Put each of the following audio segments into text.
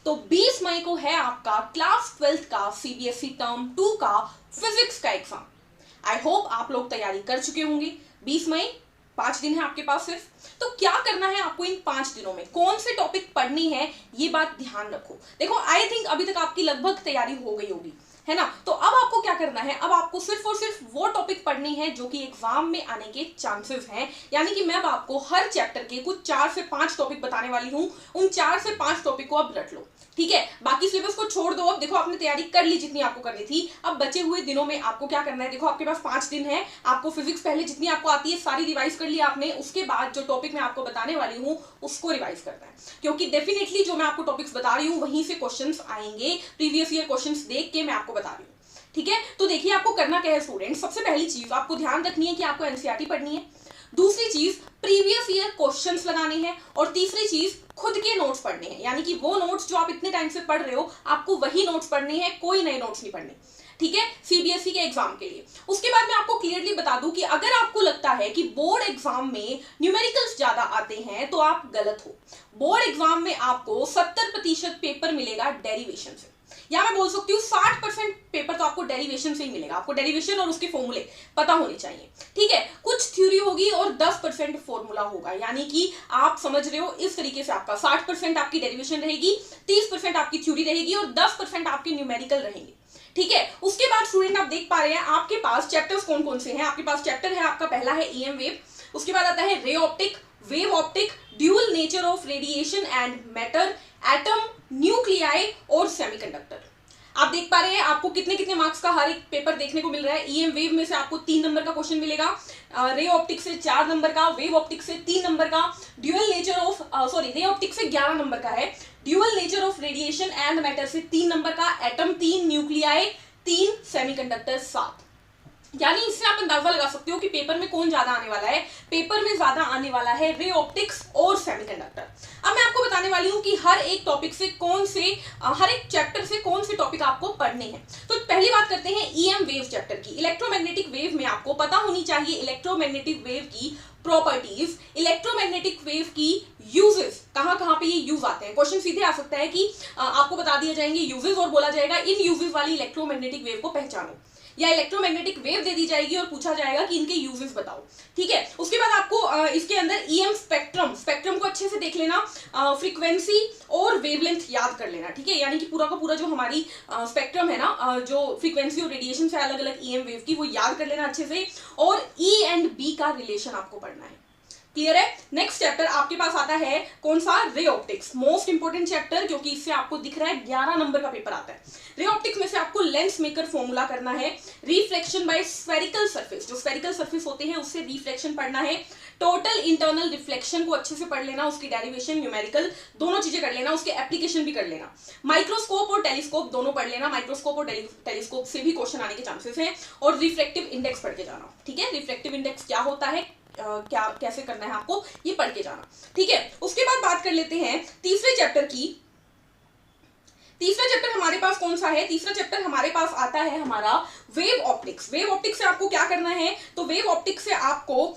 तो 20 मई को है आपका क्लास 12th का सीबीएसई टर्म 2 का फिजिक्स का एग्जाम। आई होप आप लोग तैयारी कर चुके होंगे। 20 मई 5 दिन है आपके पास सिर्फ। तो क्या करना है आपको इन 5 दिनों में, कौन से टॉपिक पढ़नी है, ये बात ध्यान रखो। देखो आई थिंक अभी तक आपकी लगभग तैयारी हो गई होगी, है ना। तो अब आपको क्या करना है, अब आपको सिर्फ और सिर्फ वो टॉपिक पढ़नी है जो कि एग्जाम में आने के चांसेस हैं। यानी कि मैं अब आपको हर चैप्टर के कुछ 4 से 5 टॉपिक बताने वाली हूं। उन 4 से 5 टॉपिक को अब रट लो, ठीक है। बाकी सिलेबस को छोड़ दो। अब देखो आपने तैयारी कर ली जितनी आपको करनी थी। अब बचे हुए दिनों में आपको क्या करना है, देखो आपके पास 5 दिन है। आपको फिजिक्स पहले जितनी आपको आती है सारी रिवाइज कर ली आपने। उसके बाद जो टॉपिक मैं आपको बताने वाली हूँ उसको रिवाइज करना है, क्योंकि डेफिनेटली जो मैं आपको टॉपिक्स बता रही हूँ वहीं से क्वेश्चंस आएंगे। प्रीवियस ईयर क्वेश्चंस देख के मैं आपको बता रही हूँ, ठीक है। तो देखिए आपको करना क्या है स्टूडेंट, सबसे पहली चीज आपको ध्यान रखनी है कि आपको एनसीईआरटी पढ़नी है। दूसरी चीज प्रीवियस ईयर क्वेश्चंस लगाने हैं। और तीसरी चीज खुद के नोट्स पढ़ने हैं, यानी कि वो नोट्स जो आप इतने टाइम से पढ़ रहे हो आपको वही नोट्स पढ़ने हैं, कोई नए नोट्स नहीं पढ़ने, ठीक है, सीबीएसई के एग्जाम के लिए। उसके बाद मैं आपको क्लियरली बता दूं कि अगर आपको लगता है कि बोर्ड एग्जाम में न्यूमेरिकल्स ज्यादा आते हैं तो आप गलत हो। बोर्ड एग्जाम में आपको 70% पेपर मिलेगा डेरिवेशन से, या मैं बोल सकती हूँ 60% पेपर तो आपको डेरिवेशन से ही मिलेगा। आपको डेरिवेशन और उसके फॉर्मूले पता होने चाहिए, ठीक है। कुछ थ्योरी होगी और 10% फॉर्मूला होगा, यानी कि आप समझ रहे हो इस तरीके से आपका 60% आपकी डेरिवेशन रहेगी, 30% आपकी थ्योरी रहेगी और 10% आपके न्यूमेरिकल रहेंगे, ठीक है। उसके बाद स्टूडेंट आप देख पा रहे हैं आपके पास चैप्टर्स कौन कौन से हैं। आपके पास चैप्टर है आपका पहला है ईएम वेव, उसके बाद आता है रे optic, wave optic, dual nature of radiation and matter, atom, nuclei और सेमीकंडक्टर। आप देख पा रहे हैं आपको कितने कितने मार्क्स का हर एक पेपर देखने को मिल रहा है। ईएम वेव में से आपको 3 नंबर का क्वेश्चन मिलेगा, रे ऑप्टिक से 4 नंबर का, वेव ऑप्टिक से 3 नंबर का, ड्यूअल नेचर ऑफ रे ऑप्टिक से 11 नंबर का है, dual nature of radiation and matter से 3 नंबर का, एटम 3, न्यूक्लियाई 3, सेमीकंडक्टर 7। यानी इससे आप अंदाजा लगा सकते हो कि पेपर में कौन ज्यादा आने वाला है। पेपर में ज्यादा आने वाला है रे ऑप्टिक्स और सेमीकंडक्टर। अब मैं आपको बताने वाली हूं कि हर एक टॉपिक से कौन से, हर एक चैप्टर से कौन से टॉपिक आपको पढ़ने हैं। तो पहली बात करते हैं ईएम वेव चैप्टर की। इलेक्ट्रोमैग्नेटिक वेव में आपको पता होनी चाहिए इलेक्ट्रोमैग्नेटिक वेव की प्रॉपर्टीज, इलेक्ट्रोमैग्नेटिक वेव की यूजेस, कहां कहां पे ये यूज आते हैं। क्वेश्चन सीधे आ सकता है कि आपको बता दिए जाएंगे यूजेस और बोला जाएगा इन यूजेस वाली इलेक्ट्रोमैग्नेटिक वेव को पहचानो, या इलेक्ट्रोमैग्नेटिक वेव दे दी जाएगी और पूछा जाएगा कि इनके यूजेस बताओ, ठीक है। उसके बाद आपको इसके अंदर ईएम स्पेक्ट्रम को अच्छे से देख लेना, फ्रीक्वेंसी और वेवलेंथ याद कर लेना, ठीक है। यानी कि पूरा का पूरा जो हमारी स्पेक्ट्रम है ना, जो फ्रीक्वेंसी और रेडिएशन से अलग अलग ईएम वेव की, वो याद कर लेना अच्छे से। और ई एंड बी का रिलेशन आपको पढ़ना है, क्लियर है। नेक्स्ट चैप्टर आपके पास आता है कौन सा, ray optics, most important chapter, क्योंकि इससे आपको दिख रहा है 11 नंबर का पेपर आता है। रे ऑप्टिक्स में से आपको लेंस मेकर फॉर्मूला करना है, रिफ्लेक्शन बाय स्फेरिकल सरफेस, जो स्फेरिकल सरफेस होते हैं उससे रिफ्लेक्शन पढ़ना है, टोटल इंटरनल रिफ्लेक्शन को अच्छे से पढ़ लेना, उसकी डेरिवेशन, न्यूमेरिकल दोनों चीजें कर लेना, उसके एप्लीकेशन भी कर लेना, माइक्रोस्कोप और टेलीस्कोप दोनों पढ़ लेना, माइक्रोस्कोप और टेलीस्कोप से भी क्वेश्चन आने के चांसेस हैं, और रिफ्लेक्टिव इंडेक्स पढ़ के जाना, ठीक है। रिफ्लेक्टिव इंडेक्स क्या होता है, क्या कैसे करना है आपको, ये पढ़ के जाना, ठीक है। उसके बाद बात कर लेते हैं तीसरे चैप्टर की। तीसरा चैप्टर हमारे पास कौन सा है, तीसरा चैप्टर हमारे पास आता है हमारा वेव ऑप्टिक्स। वेव ऑप्टिक्स से आपको क्या करना है, तो वेव ऑप्टिक्स से आपको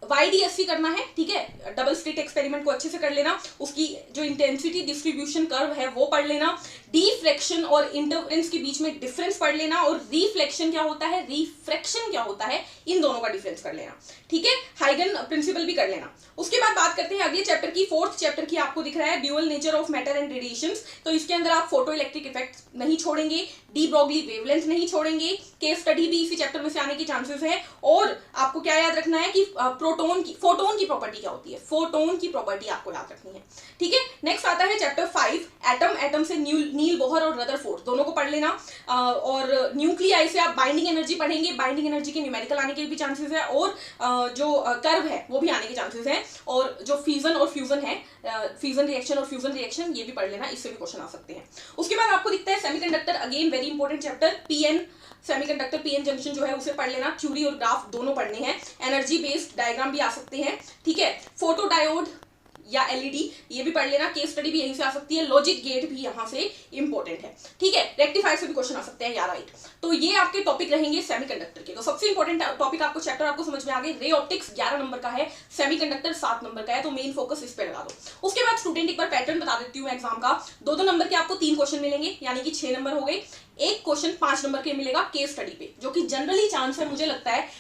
YDSC करना है, ठीक है। डबल स्लिट एक्सपेरिमेंट को अच्छे से कर लेना, उसकी जो इंटेंसिटी डिस्ट्रीब्यूशन कर्व है वो पढ़ लेना, डिफ्रैक्शन और इंटरफेरेंस के बीच में डिफरेंस पढ़ लेना, और रिफ्लेक्शन क्या होता है, रिफ्रैक्शन क्या होता है, इन दोनों का डिफरेंस कर लेना, ठीक है। हाइगन प्रिंसिपल भी कर लेना। उसके बाद बात करते हैं अगले चैप्टर की, फोर्थ चैप्टर की। आपको दिख रहा है dual nature of matter and radiations. तो इसके अंदर आप फोटो इलेक्ट्रिक इफेक्ट नहीं छोड़ेंगे, डी ब्रॉगली वेवलेंथ नहीं छोड़ेंगे, केस स्टडी भी इसी चैप्टर में से आने के चांसेस है। और आपको क्या याद रखना है कि फोटोन की प्रॉपर्टी क्या होती है, फोटोन की प्रॉपर्टी आपको याद रखनी है, ठीक है। नेक्स्ट आता है चैप्टर 5 एटम, एटम से नील बोहर और रदरफोर्ड दोनों को पढ़ लेना, और न्यूक्लियाई से आप बाइंडिंग एनर्जी पढ़ेंगे, बाइंडिंग एनर्जी के न्यूमेरिकल आने के भी चांसेस है, और जो कर्व है वो भी आने के चांसेस है, और जो फ्यूजन और फ्यूजन है, फ्यूजन रिएक्शन और फ्यूजन रिएक्शन, ये भी पढ़ लेना, इससे भी क्वेश्चन आ सकते हैं। उसके बाद आपको दिखता है semiconductor, again very important chapter, PN semiconductor, PN junction जो है उसे पढ़ लेना, थ्योरी और ग्राफ दोनों पढ़ने हैं, एनर्जी बेस्ड डायग्राम भी आ सकते हैं, ठीक है। फोटो डायोड या एलईडी, ये भी पढ़ लेना। केस स्टडी भी यहीं से आ सकती है, लॉजिक गेट भी यहाँ से इंपॉर्टेंट है, ठीक है। रेक्टिफायर से भी क्वेश्चन आ सकते हैं, या राइट। तो ये आपके टॉपिक रहेंगे सेमीकंडक्टर के। तो सबसे इंपॉर्टेंट टॉपिक आपको चैप्टर आपको समझ में आ गए। रे ऑप्टिक्स 11 नंबर का है, सेमीकंडक्टर 7 नंबर का है, तो मेन फोकस इस पे लगा दो। उसके बाद स्टूडेंट एक बार पैटर्न बता देती हूँ एग्जाम का। 2-2 नंबर के आपको 3 क्वेश्चन मिलेंगे, यानी कि 6 नंबर हो गए। एक क्वेश्चन 5 नंबर के मिलेगा केस स्टडी पे, जो कि जनरली चांस है मुझे लगता है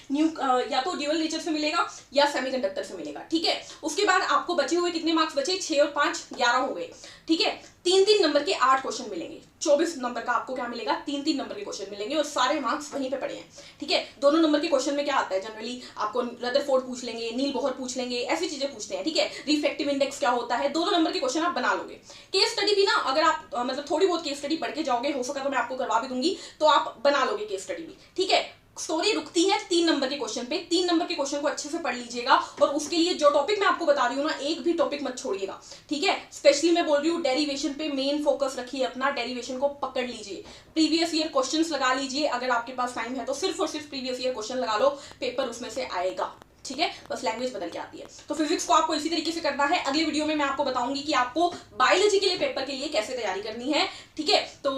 या तो ड्यूअल नेचर से मिलेगा या सेमीकंडक्टर से मिलेगा, ठीक है। उसके बाद आपको बचे हुए कितने मार्क्स बचे, 6 और 5 11 हो गए, ठीक है। 3-3 नंबर के 8 क्वेश्चन मिलेंगे, 24 नंबर का आपको क्या मिलेगा, 3-3 नंबर के क्वेश्चन मिलेंगे, और सारे मार्क्स वहीं पे पड़े हैं, ठीक है। दोनों नंबर के क्वेश्चन में क्या आता है, जनरली आपको रदरफोर्ड पूछ लेंगे, नील बोहर पूछ लेंगे, ऐसी चीजें पूछते हैं, ठीक है। रिफ्रैक्टिव इंडेक्स क्या होता है, 2 नंबर के क्वेश्चन आप बना लोगे। केस स्टडी भी ना, अगर आप मतलब थोड़ी बहुत केस स्टडी पढ़ के जाओगे, हो सका तो मैं आपको करवा भी दूंगी, तो आप बना लोगे केस स्टडी भी, ठीक है। स्टोरी रुकती है 3 नंबर के क्वेश्चन पे। 3 नंबर के क्वेश्चन को अच्छे से पढ़ लीजिएगा, और उसके लिए जो टॉपिक मैं आपको बता रही हूँ ना, एक भी टॉपिक मत छोड़िएगा, ठीक है। स्पेशली मैं बोल रही हूँ डेरिवेशन पे मेन फोकस रखिए अपना, डेरिवेशन को पकड़ लीजिए। प्रीवियस ईयर क्वेश्चंस लगा लीजिए, अगर आपके पास टाइम है तो सिर्फ और सिर्फ प्रीवियस ईयर क्वेश्चन लगा लो, पेपर उसमें से आएगा, ठीक है। बस लैंग्वेज बदल के आती है। तो फिजिक्स को आपको इसी तरीके से करना है। अगले वीडियो में मैं आपको बताऊंगी कि आपको बायोलॉजी के लिए पेपर के लिए कैसे तैयारी करनी है, ठीक है। तो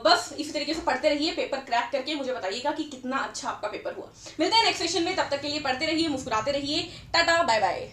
बस इसी तरीके से पढ़ते रहिए, पेपर क्रैक करके मुझे बताइएगा कि कितना अच्छा आपका पेपर हुआ। मिलते हैं नेक्स्ट सेशन में, तब तक के लिए पढ़ते रहिए, मुस्कुराते रहिए, टाटा बाय बाय।